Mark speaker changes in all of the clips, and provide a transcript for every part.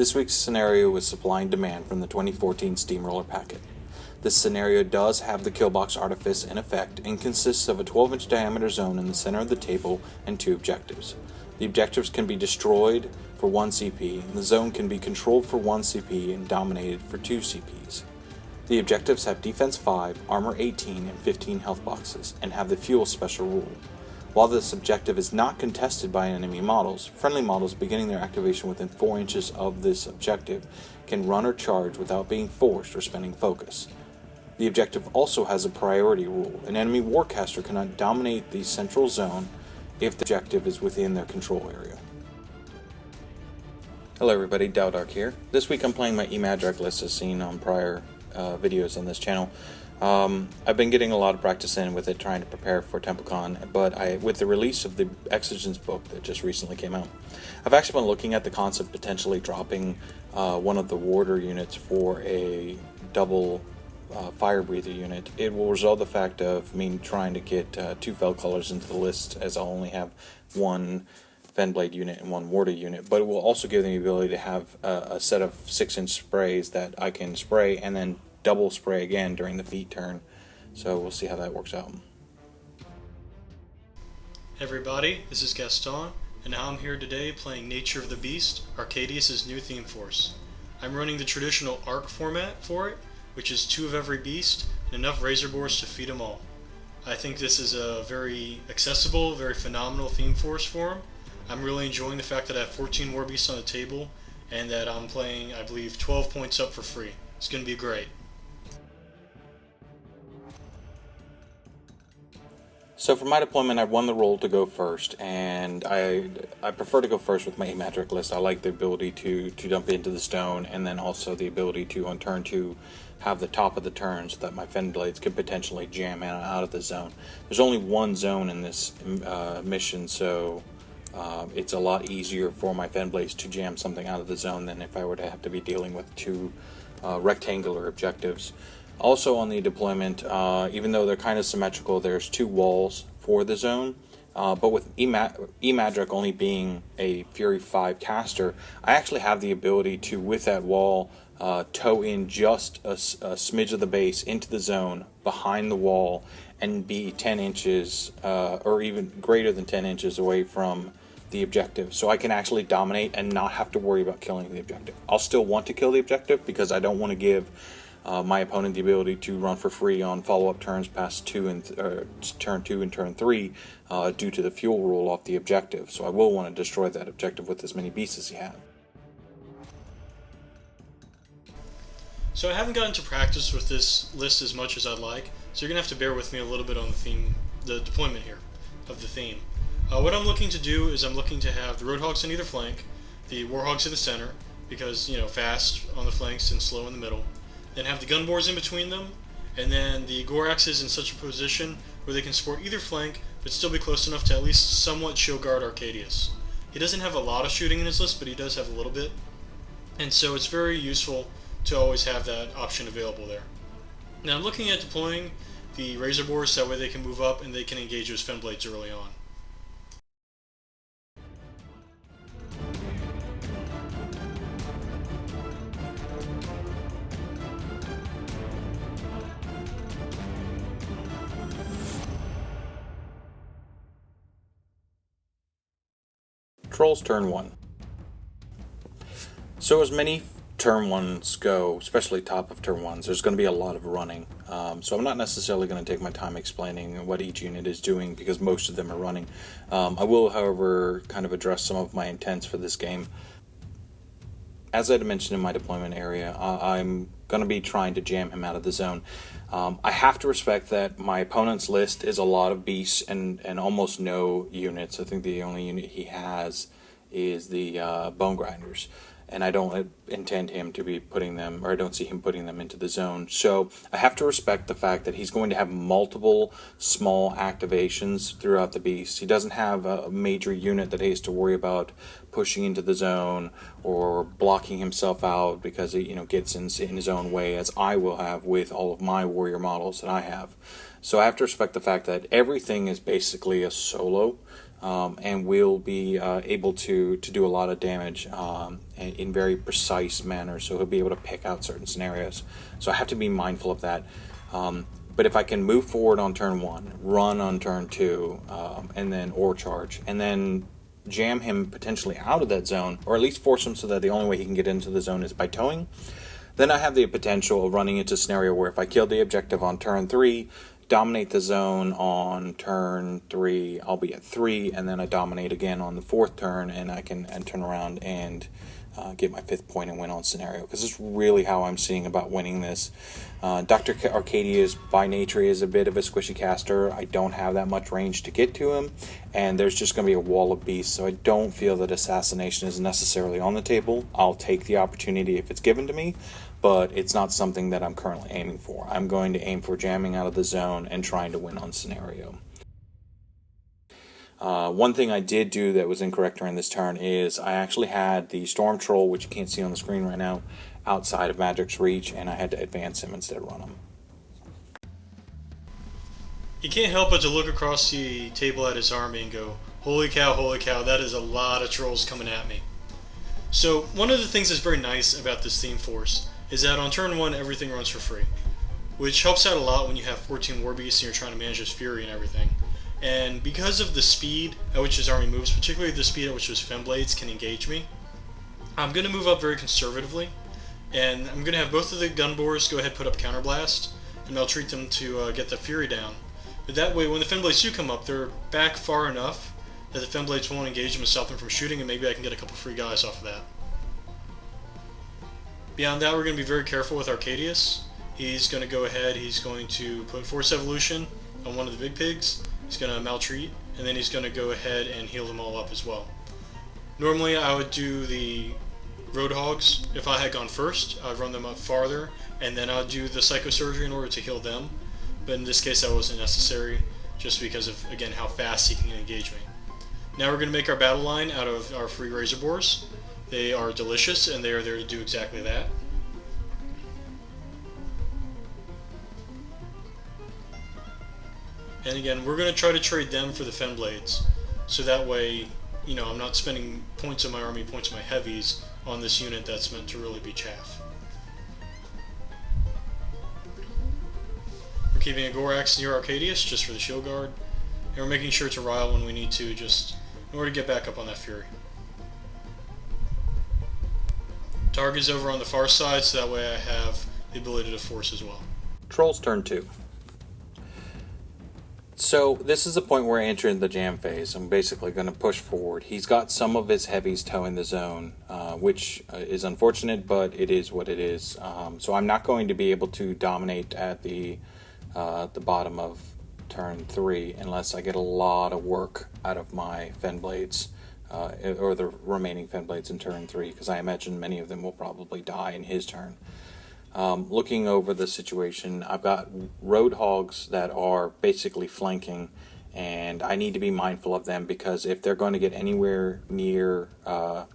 Speaker 1: This week's scenario was Supply and Demand from the 2014 Steamroller packet. This scenario does have the Killbox Artifice in effect and consists of a 12-inch diameter zone in the center of the table and 2 objectives. The objectives can be destroyed for 1 CP, and the zone can be controlled for 1 CP and dominated for 2 CPs. The objectives have Defense 5, Armor 18, and 15 health boxes, and have the Fuel special rule. While this objective is not contested by enemy models, friendly models beginning their activation within 4 inches of this objective can run or charge without being forced or spending focus. The objective also has a priority rule. An enemy warcaster cannot dominate the central zone if the objective is within their control area. Hello everybody, Taodark here. This week I'm playing my E-Madrak list as seen on prior videos on this channel. I've been getting a lot of practice in with it, trying to prepare for TempleCon, but with the release of the Exigence book that just recently came out, I've actually been looking at the concept of potentially dropping one of the warder units for a double fire breather unit. It will resolve the fact of me trying to get 2 Fel colors into the list, as I'll only have 1 Fennblade unit and 1 warder unit, but it will also give them the ability to have a set of 6-inch sprays that I can spray and then double spray again during the feet turn. So we'll see how that works out.
Speaker 2: Hey everybody, this is Gaston, and now I'm here today playing Nature of the Beast, Arkadius' new theme force. I'm running the traditional Arc format for it, which is 2 of every beast and enough Razor Boars to feed them all. I think this is a very accessible, very phenomenal theme force for him. I'm really enjoying the fact that I have 14 War Beasts on the table and that I'm playing, I believe, 12 points up for free. It's going to be great.
Speaker 1: So for my deployment, I won the role to go first, and I prefer to go first with my E-Madrak list. I like the ability to dump into the stone, and then also the ability to, on turn 2, have the top of the turn so that my Fennblades could potentially jam out of the zone. There's only 1 zone in this mission, so it's a lot easier for my Fennblades to jam something out of the zone than if I were to have to be dealing with 2 rectangular objectives. Also on the deployment, even though they're kind of symmetrical, there's 2 walls for the zone, but with E-Madrak only being a Fury 5 caster, I actually have the ability to, with that wall, tow in just a smidge of the base into the zone behind the wall and be 10 inches or even greater than 10 inches away from the objective, so I can actually dominate and not have to worry about killing the objective. I'll still want to kill the objective because I don't want to give my opponent the ability to run for free on follow-up turns past turn 2 and turn 3 due to the fuel rule off the objective. So I will want to destroy that objective with as many beasts as he has.
Speaker 2: So I haven't gotten to practice with this list as much as I'd like, so you're going to have to bear with me a little bit on the deployment here of the theme. What I'm looking to do is I'm looking to have the Roadhogs on either flank, the War Hogs in the center, because, you know, fast on the flanks and slow in the middle. Then have the Gun Boars in between them, and then the Goraxes in such a position where they can support either flank, but still be close enough to at least somewhat shield guard Arkadius. He doesn't have a lot of shooting in his list, but he does have a little bit, and so it's very useful to always have that option available there. Now I'm looking at deploying the Razor Boars, so that way they can move up and they can engage those Fennblades early on.
Speaker 1: Trolls turn 1. So as many turn 1s go, especially top of turn 1s, there's going to be a lot of running. So I'm not necessarily going to take my time explaining what each unit is doing because most of them are running. I will, however, kind of address some of my intents for this game. As I mentioned in my deployment area, I'm going to be trying to jam him out of the zone. I have to respect that my opponent's list is a lot of beasts and almost no units. I think the only unit he has is the Bone Grinders, and I don't intend him to be putting them, or I don't see him putting them into the zone. So I have to respect the fact that he's going to have multiple small activations throughout the beast. He doesn't have a major unit that he has to worry about pushing into the zone or blocking himself out because he, gets in his own way, as I will have with all of my warrior models that I have. So I have to respect the fact that everything is basically a solo. and will be able to do a lot of damage in very precise manner, so he'll be able to pick out certain scenarios. So I have to be mindful of that. But if I can move forward on turn 1, run on turn 2, and then or charge, and then jam him potentially out of that zone, or at least force him so that the only way he can get into the zone is by towing, then I have the potential of running into a scenario where if I kill the objective on turn 3, dominate the zone on turn 3, I'll be at 3, and then I dominate again on the 4th turn, and I can turn around and get my 5th point and win on scenario, because it's really how I'm seeing about winning this. Dr. Arkadius by nature is a bit of a squishy caster. I don't have that much range to get to him, and there's just going to be a wall of beasts, so I don't feel that assassination is necessarily on the table. I'll take the opportunity if it's given to me, but it's not something that I'm currently aiming for. I'm going to aim for jamming out of the zone and trying to win on scenario. One thing I did do that was incorrect during this turn is I actually had the Storm Troll, which you can't see on the screen right now, outside of Madrak's reach, and I had to advance him instead of run him.
Speaker 2: You can't help but to look across the table at his army and go, holy cow, that is a lot of trolls coming at me. So one of the things that's very nice about this theme force is that on turn 1 everything runs for free, which helps out a lot when you have 14 War Beasts and you're trying to manage his fury and everything. And because of the speed at which his army moves, particularly the speed at which his Fennblades can engage me, I'm going to move up very conservatively, and I'm going to have both of the Gun Boars go ahead and put up Counterblast, and I'll treat them to get the fury down. But that way, when the Fennblades do come up, they're back far enough that the Fennblades won't engage them and stop them from shooting, and maybe I can get a couple free guys off of that. Beyond that, we're going to be very careful with Arkadius. He's going to go ahead, he's going to put Force Evolution on one of the big pigs. He's going to maltreat, and then he's going to go ahead and heal them all up as well. Normally I would do the Road Hogs. If I had gone first, I'd run them up farther, and then I'd do the Psychosurgery in order to heal them. But in this case that wasn't necessary, just because of, again, how fast he can engage me. Now we're going to make our battle line out of our free Razor Boars. They are delicious, and they are there to do exactly that. And again, we're going to try to trade them for the Fennblades, so that way, you know, I'm not spending points of my army, points of my heavies on this unit that's meant to really be chaff. We're keeping a Gorax near Arkadius, just for the shield guard, and we're making sure to rile when we need to, just in order to get back up on that fury. Targ is over on the far side, so that way I have the ability to force as well.
Speaker 1: Troll's turn 2. So this is the point where I enter in the jam phase. I'm basically going to push forward. He's got some of his heavies towing the zone, which is unfortunate, but it is what it is. So I'm not going to be able to dominate at the bottom of turn 3 unless I get a lot of work out of my Fennblades, or the remaining Fennblades in turn 3, because I imagine many of them will probably die in his turn. Looking over the situation, I've got Road Hogs that are basically flanking, and I need to be mindful of them, because if they're going to get anywhere near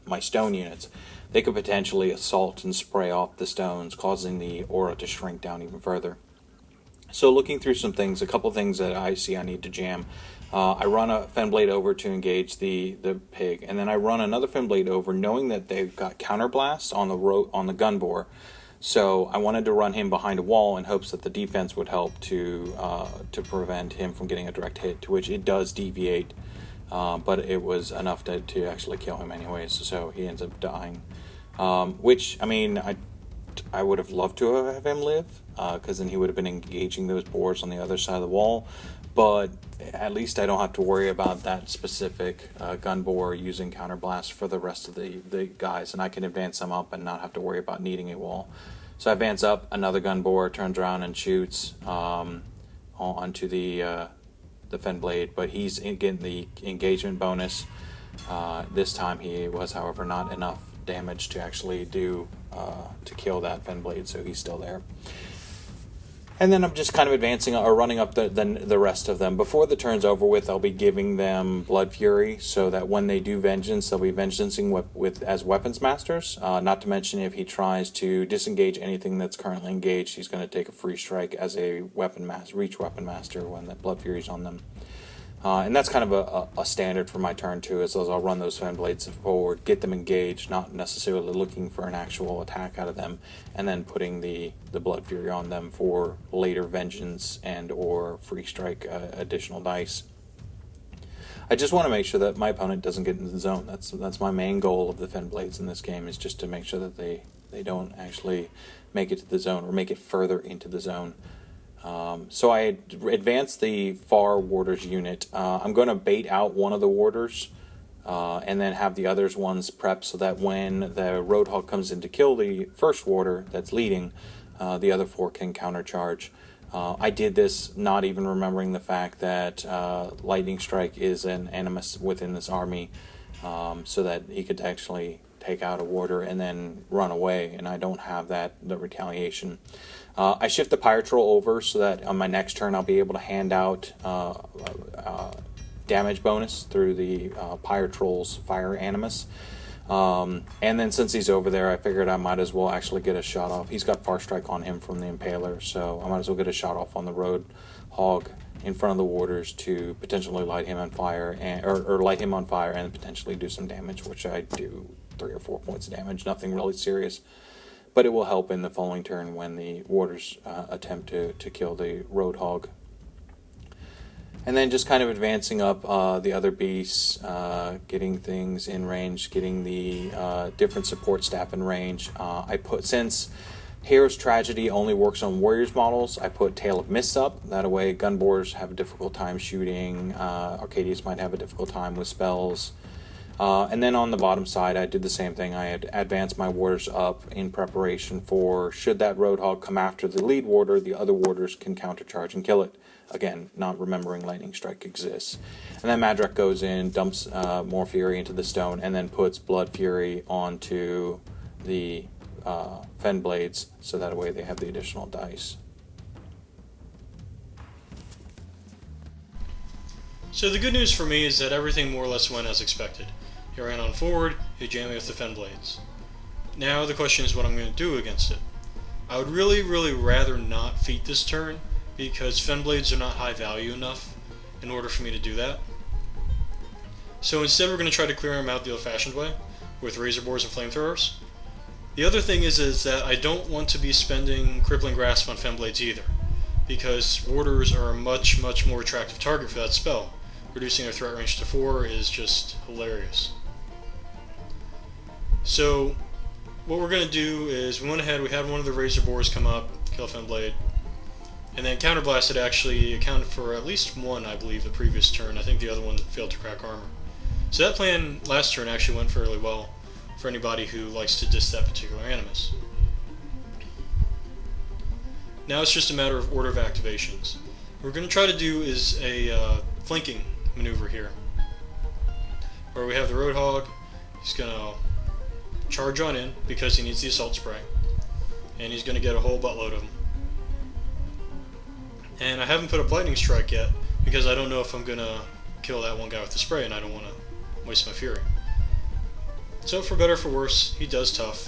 Speaker 1: my stone units, they could potentially assault and spray off the stones, causing the aura to shrink down even further. So looking through some things, a couple things that I see I need to jam. I run a Fennblade over to engage the pig, and then I run another Fennblade over, knowing that they've got Counterblast on the Gun Boar. So I wanted to run him behind a wall in hopes that the defense would help to prevent him from getting a direct hit, to which it does deviate, but it was enough to actually kill him anyways, so he ends up dying. Which, I mean, I would have loved to have him live, because then he would have been engaging those boars on the other side of the wall, but at least I don't have to worry about that specific Gun Boar using Counterblast for the rest of the guys, and I can advance them up and not have to worry about needing a wall. So I advance up, another Gun Boar turns around and shoots onto the Fennblade, but he's getting the engagement bonus. This time he was, however, not enough damage to actually do to kill that Fennblade, so he's still there. And then I'm just kind of advancing or running up the rest of them. Before the turn's over with, I'll be giving them Blood Fury, so that when they do Vengeance, they'll be vengeancing as Weapons Masters. Not to mention, if he tries to disengage anything that's currently engaged, he's going to take a free strike as a Reach Weapon Master when the Blood Fury's on them. And that's kind of a standard for my turn too, is I'll run those Fennblades forward, get them engaged, not necessarily looking for an actual attack out of them, and then putting the Blood Fury on them for later vengeance and or free strike additional dice. I just want to make sure that my opponent doesn't get into the zone. That's my main goal of the Fennblades in this game, is just to make sure that they don't actually make it to the zone or make it further into the zone. So I advanced the Farrow Warders unit. I'm going to bait out one of the warders and then have the others ones prepped so that when the Roadhog comes in to kill the first warder that's leading, the other 4 can countercharge. I did this not even remembering the fact that Lightning Strike is an animus within this army, so that he could actually take out a warder and then run away, and I don't have the retaliation. I shift the Pyre Troll over so that on my next turn I'll be able to hand out damage bonus through the Pyre Troll's Fire Animus. And then since he's over there, I figured I might as well actually get a shot off. He's got Far Strike on him from the Impaler, so I might as well get a shot off on the Road Hog in front of the warders to potentially light him on fire, or light him on fire and potentially do some damage, which I do 3 or 4 points of damage, nothing really serious. But it will help in the following turn when the warders attempt to kill the Road Hog. And then just kind of advancing up the other beasts, getting things in range, getting the different support staff in range. Since Hero's Tragedy only works on Warriors models, I put Tail of Mists up. That way Gun Boars have a difficult time shooting. Arkadius might have a difficult time with spells. And then on the bottom side, I did the same thing. I had advanced my warders up in preparation for, should that Roadhog come after the lead warder, the other warders can countercharge and kill it. Again, not remembering Lightning Strike exists. And then E-Madrak goes in, dumps more Fury into the stone, and then puts Blood Fury onto the Fennblades, so that way they have the additional dice.
Speaker 2: So the good news for me is that everything more or less went as expected. He ran on forward, he jammed me with the Fennblades. Now the question is what I'm going to do against it. I would really rather not feat this turn, because Fennblades are not high value enough in order for me to do that. So instead we're going to try to clear him out the old-fashioned way, with Razor Boars and Flamethrowers. The other thing is that I don't want to be spending Crippling Grasp on Fennblades either, because Warders are a much more attractive target for that spell. Reducing their threat range to 4 is just hilarious. So what we're going to do is we went ahead, we had one of the Razor Boars come up, kill a Fennblade, and then Counterblast had actually accounted for at least one, I believe, the previous turn. I think the other one failed to crack armor. So that plan last turn actually went fairly well for anybody who likes to diss that particular animus. Now it's just a matter of order of activations. What we're going to try to do is a flanking maneuver here, where we have the Roadhog. He's going to charge on in because he needs the Assault Spray, and he's going to get a whole buttload of them. And I haven't put up Lightning Strike yet because I don't know if I'm going to kill that one guy with the spray, and I don't want to waste my Fury. So for better or for worse, he does tough,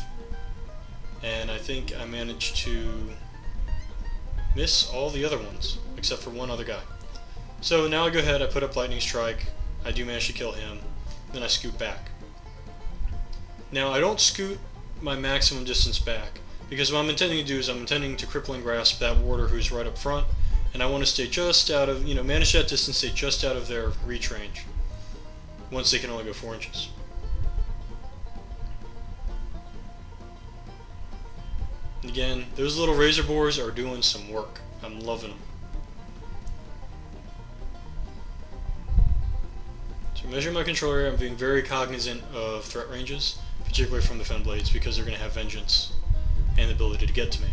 Speaker 2: and I think I managed to miss all the other ones except for one other guy. So now I go ahead, I put up Lightning Strike, I do manage to kill him, then I scoot back. Now I don't scoot my maximum distance back, because what I'm intending to do is I'm intending to Crippling Grasp that warder who's right up front, and I want to stay just out of, manage that distance, stay just out of their reach range, once they can only go 4 inches. And again, those little Razor Boars are doing some work. I'm loving them. So measuring my control area, I'm being very cognizant of threat ranges, particularly from the Fennblades, because they're going to have vengeance and the ability to get to me.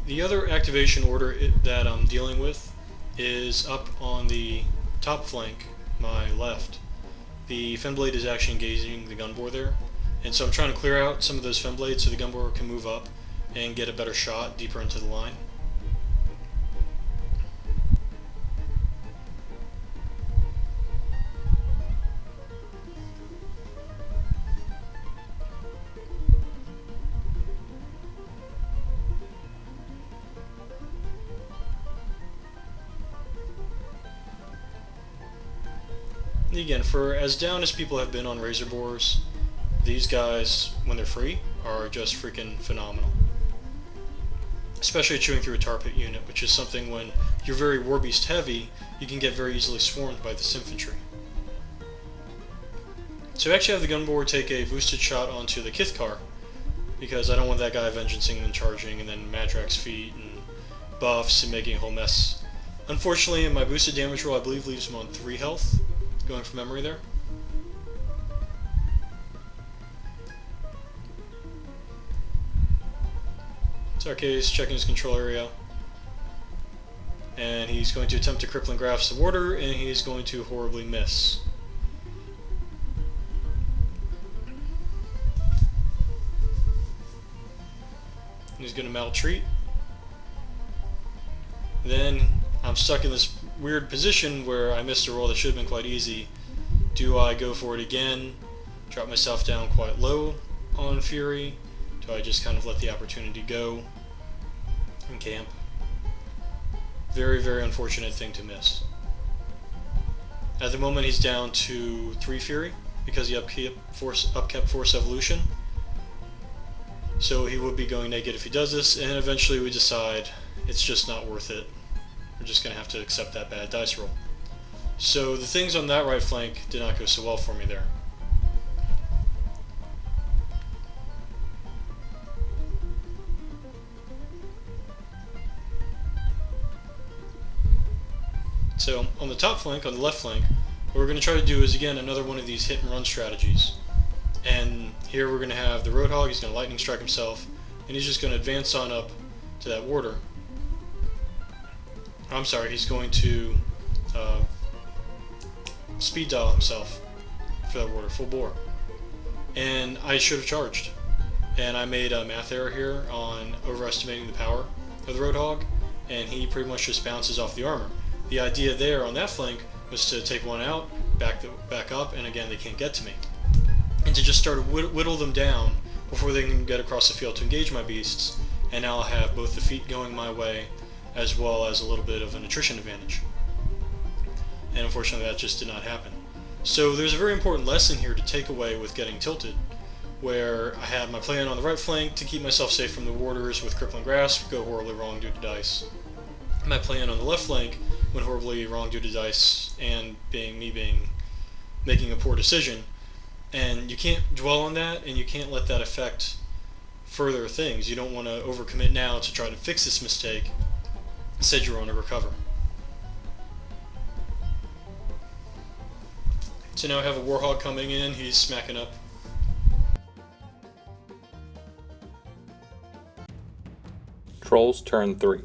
Speaker 2: The other activation order that I'm dealing with is up on the top flank, my left. the Fennblade is actually engaging the Gun Boar there. And so I'm trying to clear out some of those Fennblades so the Gun Boar can move up and get a better shot deeper into the line. Again, for as down as people have been on Razor Boars, these guys, when they're free, are just freaking phenomenal. Especially chewing through a tar pit unit, which is something when you're very Warbeast heavy, you can get very easily swarmed by this infantry. So I actually have the Gun Boar take a boosted shot onto the Kithkar, because I don't want that guy vengeancing and charging, and then Madrak's feet and buffs and making a whole mess. Unfortunately, my boosted damage roll I believe leaves him on 3 health. Going from memory there. So Arkadius checking his control area. And he's going to attempt to crippling grasp the warder, and he's going to horribly miss. He's going to maltreat. Then I'm stuck in this weird position where I missed a roll that should have been quite easy. Do I go for it again, drop myself down quite low on Fury? Do I just kind of let the opportunity go and camp? Very, very unfortunate thing to miss. At the moment he's down to 3 Fury because he upkept Force Evolution. So he would be going negative if he does this, and eventually we decide it's just not worth it. We're just going to have to accept that bad dice roll. So the things on that right flank did not go so well for me there. So on the top flank, on the left flank, what we're going to try to do is again another one of these hit and run strategies. And here we're going to have the War Hog, he's going to lightning strike himself, and he's just going to advance on up to that warder. I'm sorry, he's going to speed dial himself for that warder, full bore. And I should have charged. And I made a math error here on overestimating the power of the War Hog, and he pretty much just bounces off the armor. The idea there on that flank was to take one out, back up, and again they can't get to me. And to just start to whittle them down before they can get across the field to engage my beasts, and now I'll have both the feet going my way as well as a little bit of an attrition advantage. And unfortunately that just did not happen. So there's a very important lesson here to take away with getting tilted, where I had my plan on the right flank to keep myself safe from the warders with crippling grasp, go horribly wrong due to dice. My plan on the left flank went horribly wrong due to dice and making a poor decision. And you can't dwell on that, and you can't let that affect further things. You don't want to overcommit now to try to fix this mistake. Instead you want to recover. So now I have a War Hog coming in, he's smacking up.
Speaker 1: Trolls turn 3.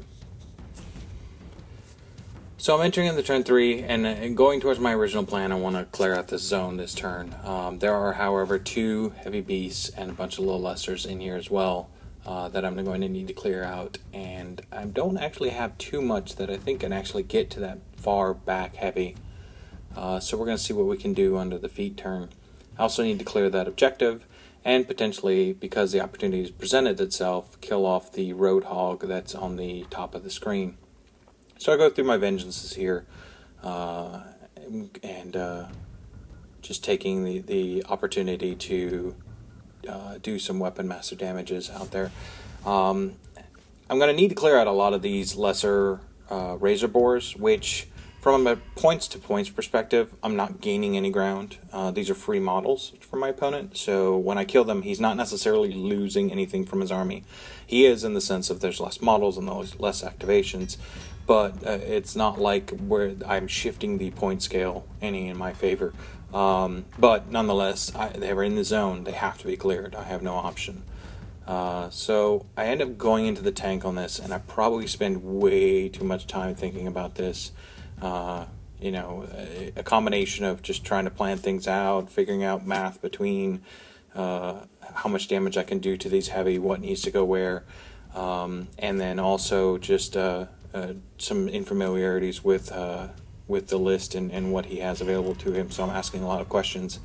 Speaker 1: So I'm entering into turn 3, and going towards my original plan, I want to clear out this zone this turn. There are, however, 2 heavy beasts and a bunch of little lessers in here as well that I'm going to need to clear out, and I don't actually have too much that I think can actually get to that far back heavy. So we're going to see what we can do under the feet turn. I also need to clear that objective, and potentially, because the opportunity has presented itself, kill off the War Hog that's on the top of the screen. So I go through my vengeances here, and just taking the opportunity to do some weapon master damages out there. I'm going to need to clear out a lot of these lesser Razor Boars, which from a points-to-points perspective, I'm not gaining any ground. These are free models for my opponent, so when I kill them, he's not necessarily losing anything from his army. He is in the sense of there's less models and less activations, but it's not like where I'm shifting the point scale any in my favor. But nonetheless, they're in the zone. They have to be cleared. I have no option. So I end up going into the tank on this, and I probably spend way too much time thinking about this. you know, a combination of just trying to plan things out, figuring out math between how much damage I can do to these heavy, what needs to go where, and then also just some infamiliarities with the list and what he has available to him. So I'm asking a lot of questions.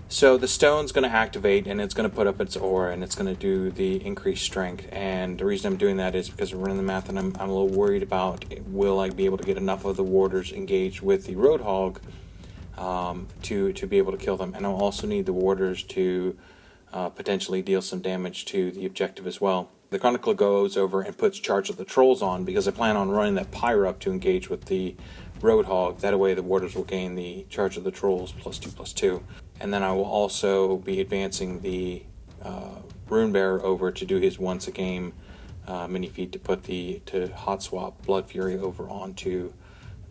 Speaker 1: So the stone's going to activate, and it's going to put up its aura, and it's going to do the increased strength. And the reason I'm doing that is because I'm running the math, and I'm a little worried about, will I be able to get enough of the warders engaged with the Road Hog to be able to kill them. And I'll also need the warders to potentially deal some damage to the objective as well. The Chronicler goes over and puts Charge of the Trolls on, because I plan on running that Pyre up to engage with the Road Hog. That way the warders will gain the Charge of the Trolls +2/+2. And then I will also be advancing the Runebearer over to do his once a game mini feat to hot swap Blood Fury over onto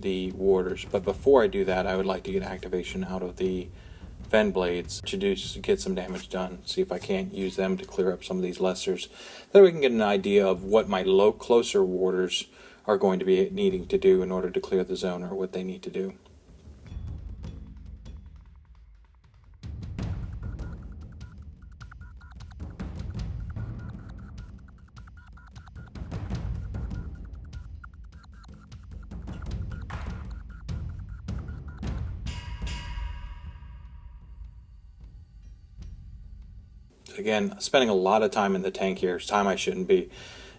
Speaker 1: the warders. But before I do that, I would like to get activation out of the Fennblades to get some damage done. See if I can't use them to clear up some of these lessers. That way we can get an idea of what my closer warders are going to be needing to do in order to clear the zone, or what they need to do. Again, spending a lot of time in the tank here. It's time I shouldn't be.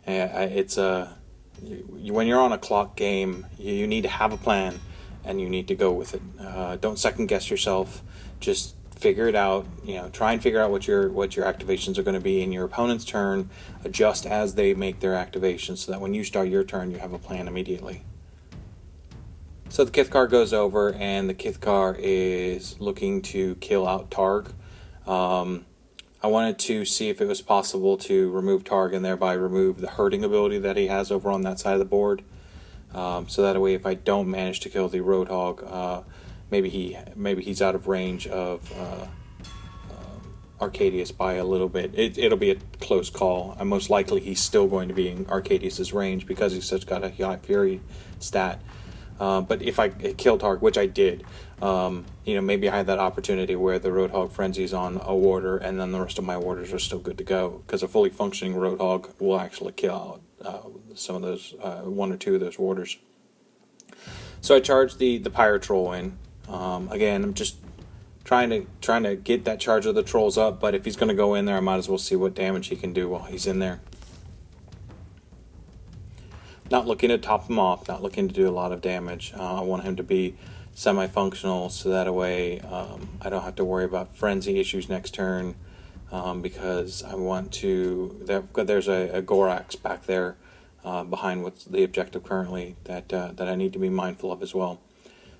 Speaker 1: It's when you're on a clock game, you need to have a plan, and you need to go with it. Don't second guess yourself. Just figure it out. You know, try and figure out what your activations are going to be in your opponent's turn. Adjust as they make their activations, so that when you start your turn, you have a plan immediately. So the Kithkar goes over, and the Kithkar is looking to kill out Targ. I wanted to see if it was possible to remove Targ and thereby remove the hurting ability that he has over on that side of the board. So that way, if I don't manage to kill the Road Hog, maybe he's out of range of Arkadius by a little bit. It'll be a close call. Most likely he's still going to be in Arkadius's range because he's got a high fury stat. But if I kill Targ, which I did, maybe I had that opportunity where the Road Hog frenzies on a warder, and then the rest of my warders are still good to go, because a fully functioning Road Hog will actually kill some of those, one or two of those warders. So I charged the Pyre Troll in. Again, I'm just trying to get that Charge of the Trolls up, but if he's going to go in there, I might as well see what damage he can do while he's in there. Not looking to top him off, not looking to do a lot of damage. I want him to be semi-functional, so that way I don't have to worry about frenzy issues next turn, because I want to... There's a Gorax back there behind what's the objective currently that I need to be mindful of as well.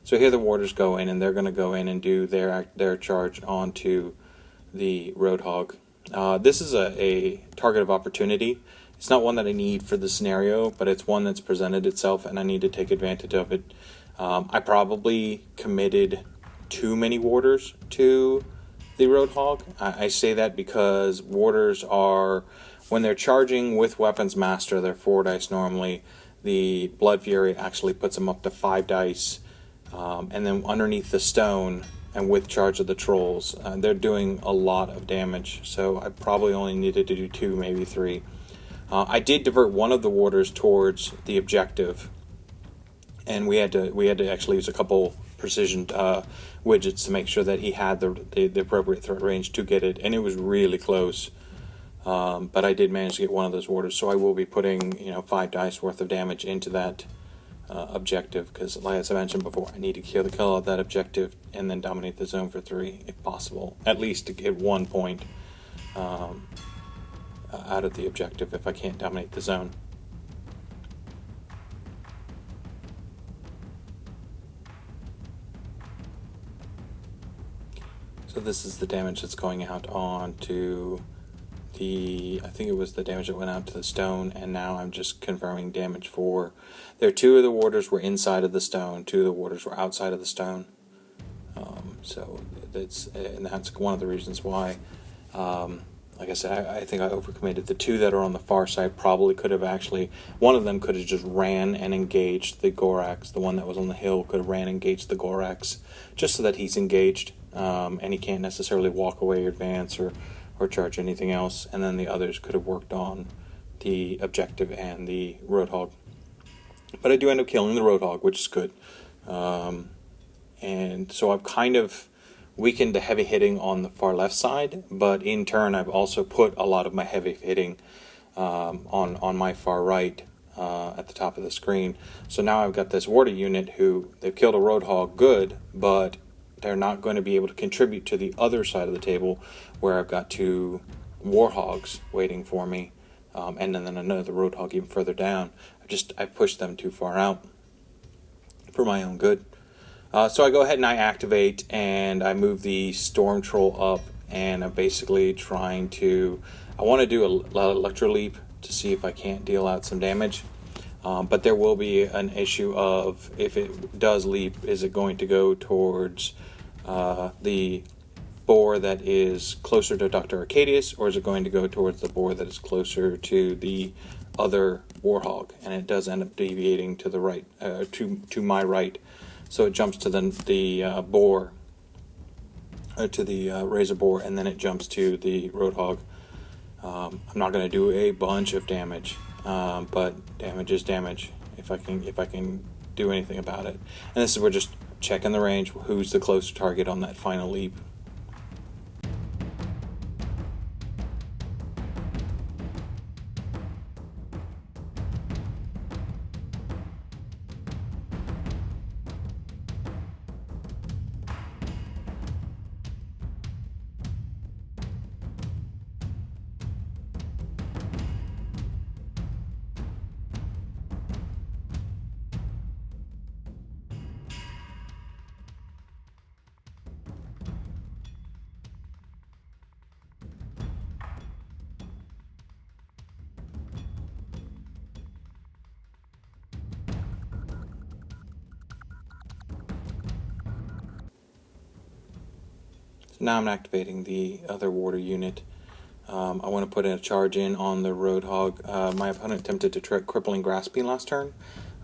Speaker 1: So here the warders go in, and they're going to go in and do their charge onto the Road Hog. This is a target of opportunity. It's not one that I need for the scenario, but it's one that's presented itself, and I need to take advantage of it. I probably committed too many warders to the Road Hog. I say that because warders are, when they're charging with Weapons Master, they're 4 dice normally. The Blood Fury actually puts them up to 5 dice. And then underneath the stone, and with Charge of the Trolls, they're doing a lot of damage. So I probably only needed to do 2, maybe 3. I did divert one of the warders towards the objective, and we had to actually use a couple precision widgets to make sure that he had the appropriate threat range to get it, and it was really close. But I did manage to get one of those warders, so I will be putting 5 dice worth of damage into that objective, because, like as I mentioned before, I need to kill out that objective and then dominate the zone for 3 if possible, at least to get 1 point out of the objective if I can't dominate the zone. So this is the damage that's going out onto I think it was the damage that went out to the stone, and now I'm just confirming damage for... There 2 of the warders were inside of the stone, 2 of the warders were outside of the stone. So that's one of the reasons why like I said, I think I overcommitted. The two that are on the far side probably could have actually, one of them could have just ran and engaged the Gorax. The one that was on the hill could have ran and engaged the Gorax, just so that he's engaged, and he can't necessarily walk away or advance or charge anything else. And then the others could have worked on the objective and the Road Hog. But I do end up killing the Road Hog, which is good. And so I've kind of weakened the heavy hitting on the far left side, but in turn I've also put a lot of my heavy hitting on my far right at the top of the screen. So now I've got this warder unit who, they've killed a Road Hog, good, but they're not going to be able to contribute to the other side of the table where I've got two War Hogs waiting for me, and then another Road Hog even further down. I pushed them too far out for my own good. So I go ahead and I activate and I move the Storm Troll up, and I'm basically trying to, I want to do a Electro Leap to see if I can't deal out some damage. But there will be an issue of, if it does leap, is it going to go towards the boar that is closer to Dr. Arkadius, or is it going to go towards the boar that is closer to the other War Hog? And it does end up deviating to the right, to my right. So it jumps to the boar, to the Razor Boar, and then it jumps to the Road Hog. I'm not going to do a bunch of damage, but damage is damage if I can do anything about it. And this is, we're just checking the range, who's the closer target on that final leap. So now I'm activating the other warder unit. I want to put a charge in on the Road Hog. My opponent attempted to try crippling grasping last turn,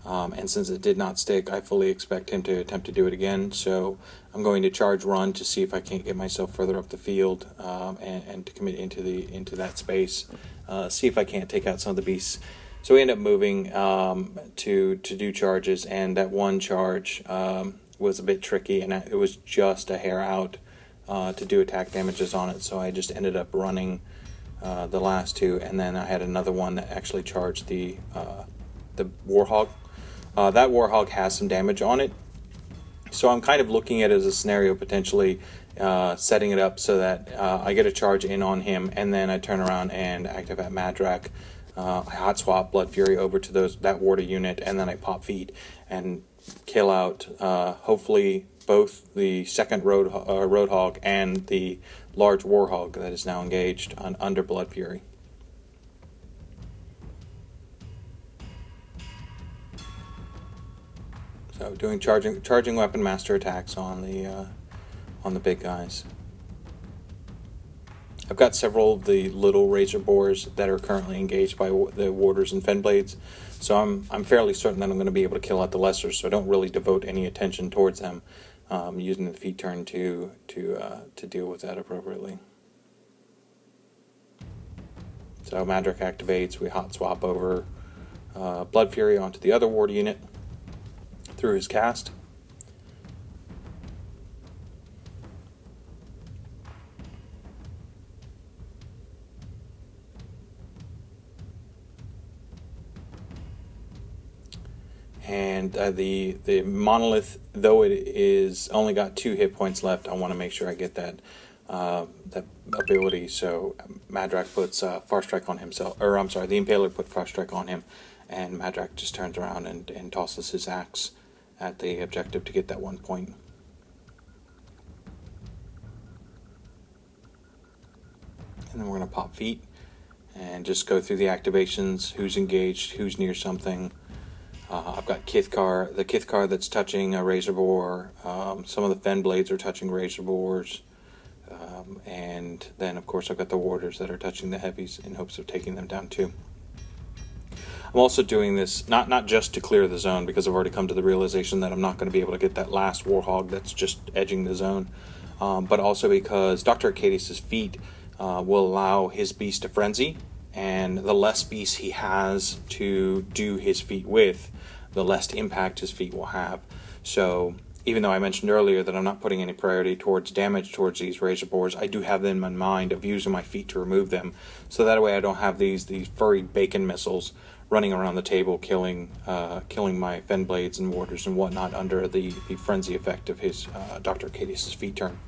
Speaker 1: and since it did not stick, I fully expect him to attempt to do it again. So I'm going to charge run to see if I can't get myself further up the field, and to commit into that space. See if I can't take out some of the beasts. So we end up moving to do charges, and that one charge was a bit tricky, and it was just a hair out to do attack damages on it. So I just ended up running the last two, and then I had another one that actually charged the War Hog. That War Hog has some damage on it, so I'm kind of looking at it as a scenario potentially setting it up so that I get a charge in on him, and then I turn around and activate Madrak. I hot swap Blood Fury over to that warder unit, and then I pop feet and kill out hopefully both the second Road Hog and the large War Hog that is now engaged under Blood Fury. So doing charging weapon master attacks on the big guys. I've got several of the little Razor Boars that are currently engaged by the Warders and Fennblades, so I'm fairly certain that I'm going to be able to kill out the lesser, so I don't really devote any attention towards them, using the feat turn to deal with that appropriately. So Madrak activates, we hot swap over Blood Fury onto the other ward unit through his cast. And the monolith, though it is only got 2 hit points left, I want to make sure I get that ability. So Madrak puts Far Strike on himself, or I'm sorry, the Impaler put Far Strike on him, and Madrak just turns around and tosses his axe at the objective to get that 1 point. And then we're going to pop feet and just go through the activations, who's engaged, who's near something. I've got Kithkar, the Kithkar that's touching a Razor Boar. Some of the Fennblades are touching Razor Boars. And then, of course, I've got the warders that are touching the heavies in hopes of taking them down too. I'm also doing this not just to clear the zone, because I've already come to the realization that I'm not going to be able to get that last War Hog that's just edging the zone, but also because Dr. Arkadius' feat will allow his beast to frenzy, and the less beasts he has to do his feat with, the less impact his feat will have. So even though I mentioned earlier that I'm not putting any priority towards damage towards these Razor Boars, I do have them in mind of using my feat to remove them, so that way I don't have these furry bacon missiles running around the table killing my Fennblades and warders and whatnot under the frenzy effect of his Dr. Arkadius' feat turn.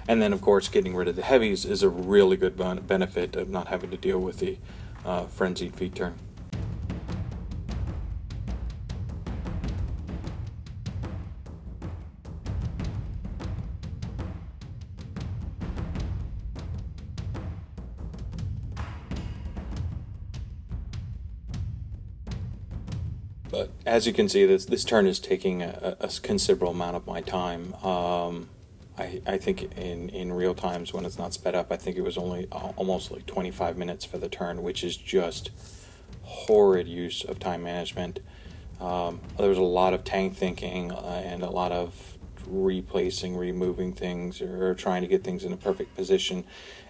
Speaker 1: And then, of course, getting rid of the heavies is a really good benefit of not having to deal with the frenzied feat turn. But as you can see, this turn is taking a considerable amount of my time. I think in real times, when it's not sped up, I think it was only almost like 25 minutes for the turn, which is just horrid use of time management. There was a lot of tank thinking and a lot of removing things, or trying to get things in a perfect position.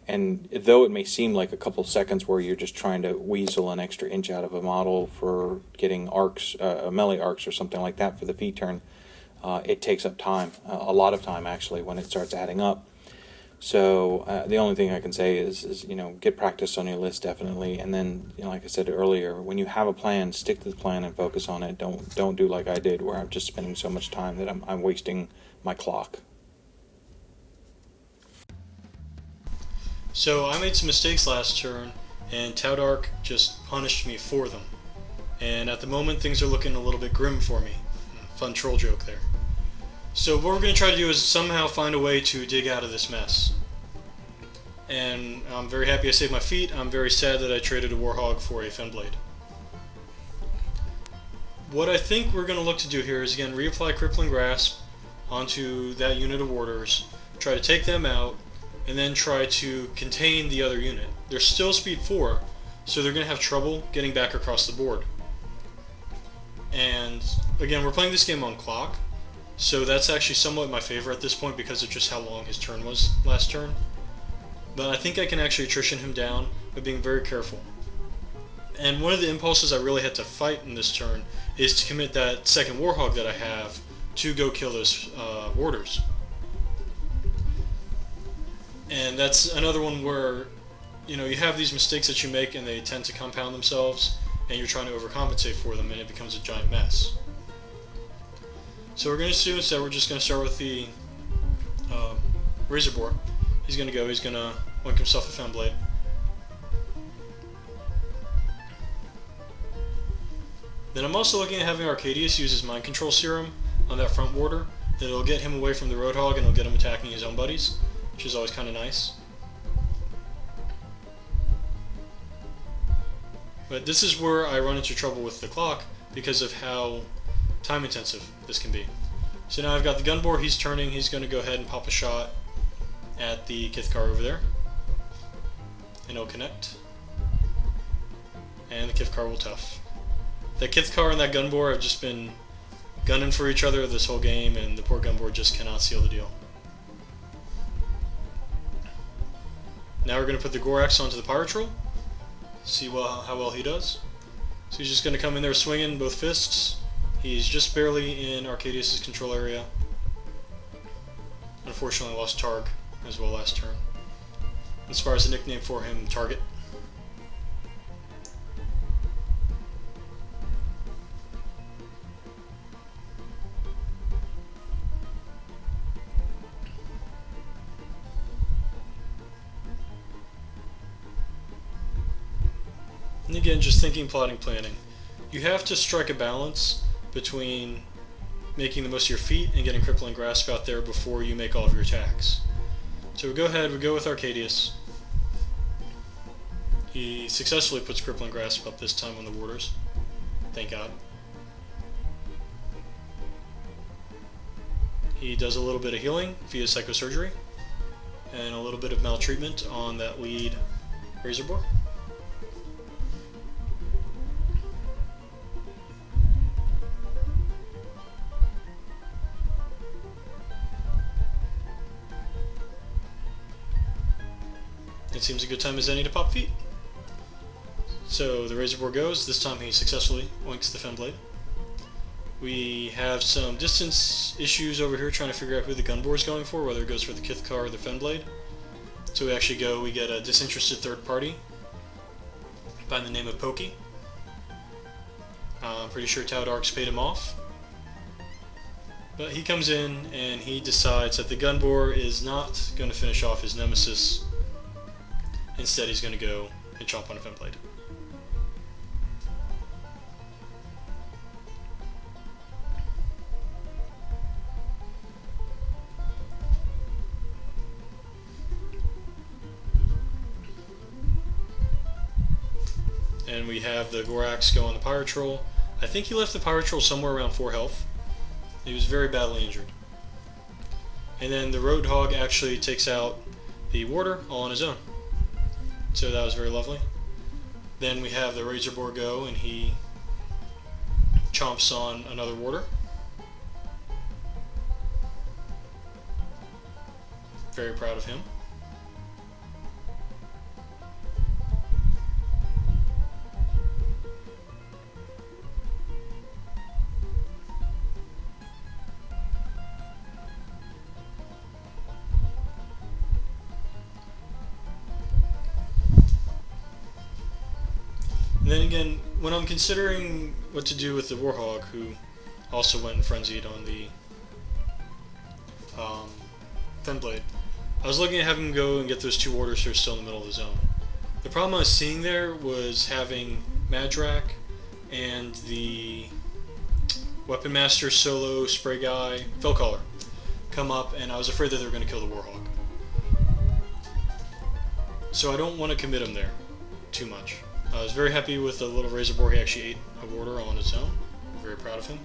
Speaker 1: And though it may seem like a couple seconds where you're just trying to weasel an extra inch out of a model for getting arcs, melee arcs or something like that for the feat turn, it takes up time, a lot of time actually, when it starts adding up. So the only thing I can say is get practice on your list, definitely, and then like I said earlier, when you have a plan, stick to the plan and focus on it. Don't do like I did, where I'm just spending so much time that I'm wasting my clock.
Speaker 2: So I made some mistakes last turn, and Taodark just punished me for them. And at the moment, things are looking a little bit grim for me. Fun troll joke there. So what we're going to try to do is somehow find a way to dig out of this mess. And I'm very happy I saved my feet. I'm very sad that I traded a War Hog for a Fennblade. What I think we're going to look to do here is, again, reapply Crippling Grasp onto that unit of warders, try to take them out, and then try to contain the other unit. They're still speed 4, so they're going to have trouble getting back across the board. And again, we're playing this game on clock, so that's actually somewhat my favor at this point because of just how long his turn was last turn. But I think I can actually attrition him down by being very careful. And one of the impulses I really had to fight in this turn is to commit that second War Hog that I have to go kill those warders. And that's another one where you have these mistakes that you make and they tend to compound themselves, and you're trying to overcompensate for them, and it becomes a giant mess. So we're going to do instead, we're just going to start with the Razor Boar. He's going to wink himself a Fennblade. Then I'm also looking at having Arkadius use his Mind Control Serum on that front warder. That it'll get him away from the Roadhog and it'll get him attacking his own buddies, which is always kind of nice. But this is where I run into trouble with the clock because of how time intensive this can be. So now I've got the Gun Boar, he's turning, he's going to go ahead and pop a shot at the Kithkar over there. And it'll connect. And the Kithkar will tough. The Kithkar and that Gun Boar have just been gunning for each other this whole game, and the poor Gun Boar just cannot seal the deal. Now we're going to put the Gorax onto the Pyre Troll. See how well he does. So he's just going to come in there swinging both fists. He's just barely in Arkadius' control area. Unfortunately lost Targ as well last turn. As far as a nickname for him, Target. And again, just thinking, plotting, planning. You have to strike a balance between making the most of your feet and getting Crippling Grasp out there before you make all of your attacks. So we go ahead, we go with Arkadius. He successfully puts Crippling Grasp up this time on the warders. Thank God. He does a little bit of healing via Psychosurgery. and a little bit of maltreatment on that lead Razor Boar. It seems a good time as any to pop feet. So the Razor Boar goes. This time he successfully oinks the Fennblade. We have some distance issues over here trying to figure out who the Gun Boar is going for, whether it goes for the Kithkar or the Fennblade. So we get a disinterested third party by the name of Pokey. I'm pretty sure Taodark's paid him off. But he comes in and he decides that the Gun Boar is not going to finish off his nemesis. Instead, he's going to go and chomp on a Fennblade. And we have the Gorax go on the Pyre Troll. I think he left the Pyre Troll somewhere around 4 health. He was very badly injured. And then the War Hog actually takes out the Warder all on his own. So that was very lovely. Then we have the Razor Boar go, and he chomps on another Warder. Very proud of him. And then again, when I'm considering what to do with the War Hog, who also went frenzied on the Fennblade, I was looking at having him go and get those 2 warders who are still in the middle of the zone. The problem I was seeing there was having E-Madrak and the Weapon Master solo spray guy, Fellcaller, come up, and I was afraid that they were going to kill the War Hog. So I don't want to commit him there too much. I was very happy with the little Razor Boar. He actually ate a warder on his own. Very proud of him.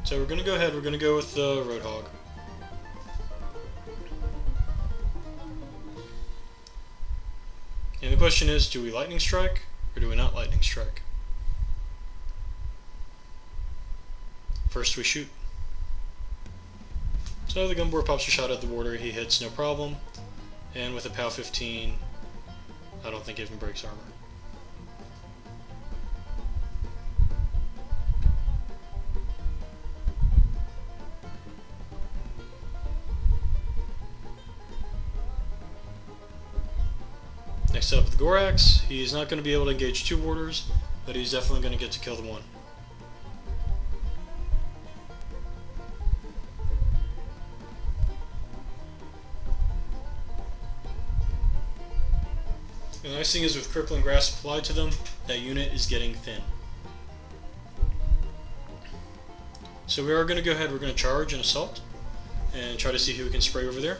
Speaker 2: So we're going to go ahead, we're going to go with the War Hog. And the question is, do we Lightning Strike, or do we not Lightning Strike? First we shoot. So the Gun Boar pops a shot at the Warder, he hits no problem, and with a POW 15, I don't think it even breaks armor. Next up, the Gorax. He's not going to be able to engage 2 warders, but he's definitely going to get to kill the 1. The nice thing is with Crippling Grasp applied to them, that unit is getting thin. So we are going to go ahead, we're going to charge and assault, and try to see who we can spray over there.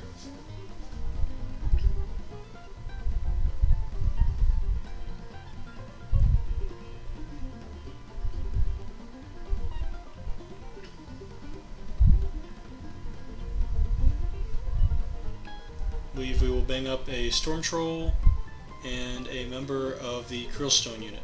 Speaker 2: We will bang up a Storm Troll and a member of the Krielstone unit.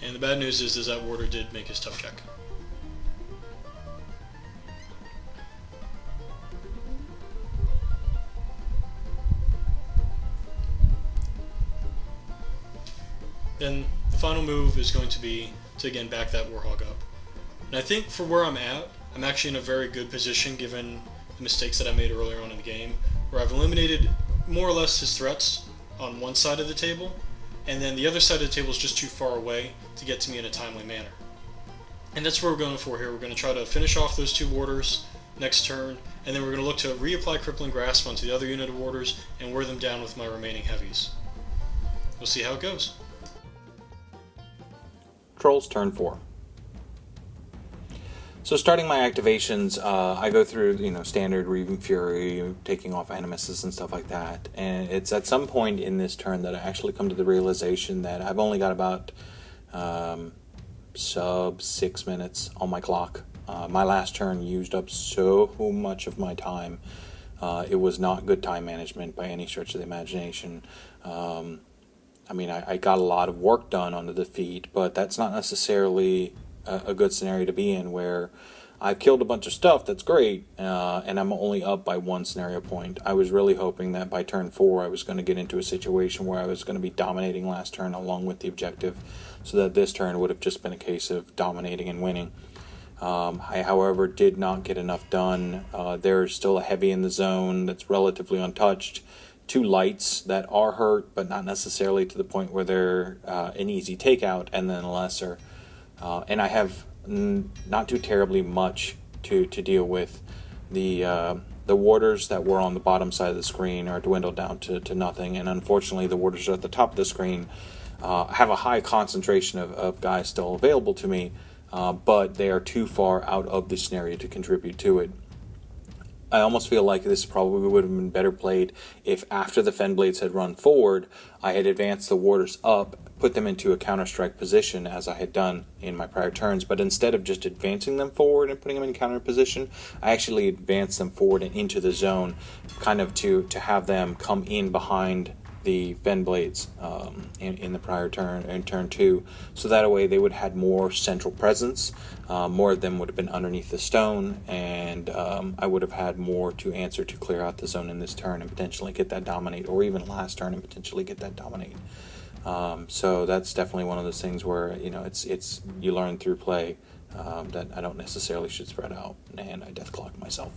Speaker 2: And the bad news is that Warder did make his tough check. Then the final move is going to be to again back that War Hog up. And I think for where I'm at, I'm actually in a very good position given the mistakes that I made earlier on in the game, where I've eliminated more or less his threats on one side of the table, and then the other side of the table is just too far away to get to me in a timely manner. And that's what we're going for here. We're going to try to finish off those 2 warders next turn, and then we're going to look to reapply Crippling Grasp onto the other unit of warders and wear them down with my remaining heavies. We'll see how it goes.
Speaker 1: Trolls turn 4. So starting my activations, I go through, standard Reaving Fury, taking off Animuses and stuff like that. And it's at some point in this turn that I actually come to the realization that I've only got about sub 6 minutes on my clock. My last turn used up so much of my time. It was not good time management by any stretch of the imagination. I got a lot of work done on the defeat, but that's not necessarily a good scenario to be in, where I've killed a bunch of stuff, that's great, and I'm only up by 1 scenario point. I was really hoping that by turn 4 I was going to get into a situation where I was going to be dominating last turn along with the objective, so that this turn would have just been a case of dominating and winning. I, however, did not get enough done. There's still a heavy in the zone that's relatively untouched, 2 lights that are hurt, but not necessarily to the point where they're an easy takeout, and then a lesser. And I have not too terribly much to deal with. The warders that were on the bottom side of the screen are dwindled down to nothing, and unfortunately the warders at the top of the screen have a high concentration of guys still available to me, but they are too far out of the scenario to contribute to it. I almost feel like this probably would have been better played if, after the Fennblades had run forward, I had advanced the warders up, put them into a counter-strike position as I had done in my prior turns, but instead of just advancing them forward and putting them in counter position, I actually advanced them forward and into the zone, kind of to have them come in behind the Fennblades in the prior turn, in turn 2, so that way they would have had more central presence. More of them would have been underneath the stone, and I would have had more to answer to clear out the zone in this turn and potentially get that dominate, or even last turn and potentially get that dominate. So that's definitely one of those things where it's you learn through play that I don't necessarily should spread out, and I death clock myself.